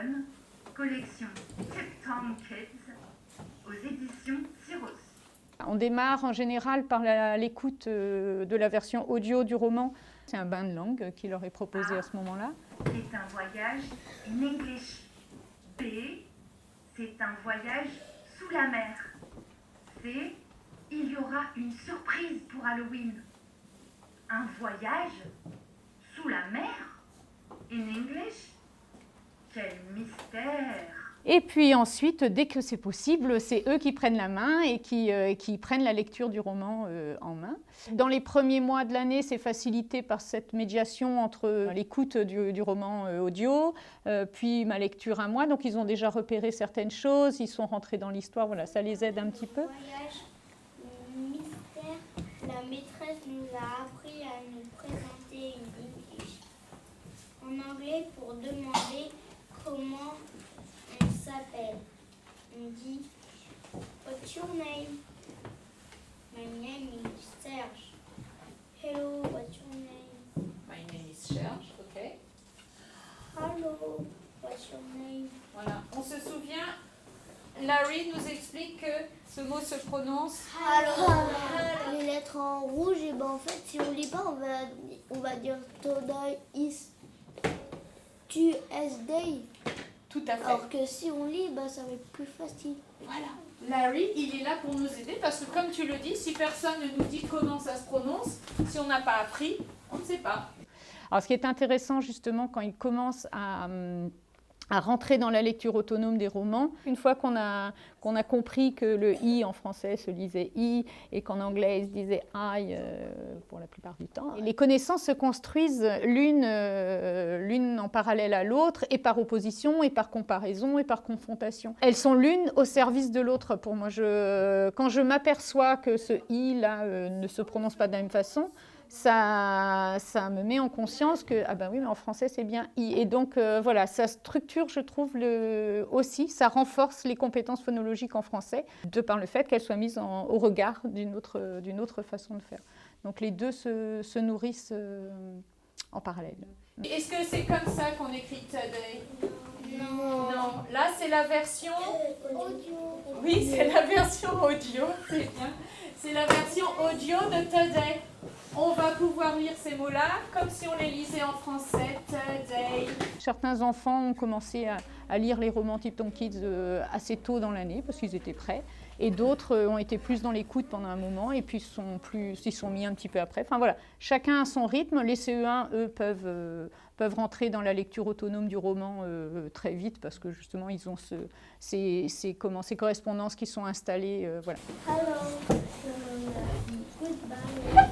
Automne, collection Cape Town Kids, aux éditions Tyros. On démarre en général par l'écoute de la version audio du roman. C'est un bain de langue qui leur est proposé à ce moment-là. C'est un voyage in English. B, c'est un voyage sous la mer. C, il y aura une surprise pour Halloween. Un voyage sous la mer in English? Quel mystère! Et puis ensuite, dès que c'est possible, c'est eux qui prennent la main et qui prennent la lecture du roman en main. Dans les premiers mois de l'année, c'est facilité par cette médiation entre l'écoute du roman audio, puis ma lecture à moi. Donc ils ont déjà repéré certaines choses, ils sont rentrés dans l'histoire, voilà, ça les aide un petit peu. Voyage mystère, la maîtresse nous a appris à nous présenter une English en anglais pour demander comment on s'appelle. On dit What's your name? My name is Serge. Hello, what's your name? My name is Serge, ok. Hello, what's your name? Voilà, on se souvient, Larry nous explique que ce mot se prononce Les lettres en rouge, et ben en fait, si on lit pas, on va dire Today is Tuesday. tout à fait. Alors que si on lit, bah, ça va être plus facile. Voilà. Larry, il est là pour nous aider parce que comme tu le dis, si personne ne nous dit comment ça se prononce, si on n'a pas appris, on ne sait pas. Alors ce qui est intéressant justement quand ils commencent à rentrer dans la lecture autonome des romans, une fois qu'on a compris que le « i » en français se lisait « i » et qu'en anglais il se disait « I » pour la plupart du temps, et les connaissances se construisent l'une en parallèle à l'autre, et par opposition, et par comparaison, et par confrontation. Elles sont l'une au service de l'autre pour moi. Quand je m'aperçois que ce « i » là ne se prononce pas de la même façon, ça me met en conscience que, ah ben oui, mais en français, c'est bien « i ». Et donc, voilà, ça structure, je trouve, aussi, ça renforce les compétences phonologiques en français, de par le fait qu'elles soient mises au regard d'une autre façon de faire. Donc, les deux se nourrissent en parallèle. Est-ce que c'est comme ça qu'on écrit Today? Non. Non, là c'est la version... Audio. Oui, c'est la version audio, c'est bien. C'est la version audio de Today. On va pouvoir lire ces mots-là comme si on les lisait en français. Today. Certains enfants ont commencé à lire les romans Tipton Kids assez tôt dans l'année parce qu'ils étaient prêts. Et d'autres ont été plus dans l'écoute pendant un moment et puis s'y sont mis un petit peu après. Enfin voilà, chacun a son rythme. Les CE1, eux, peuvent rentrer dans la lecture autonome du roman très vite parce que justement, ils ont ces correspondances qui sont installées. Voilà. Hello. Goodbye.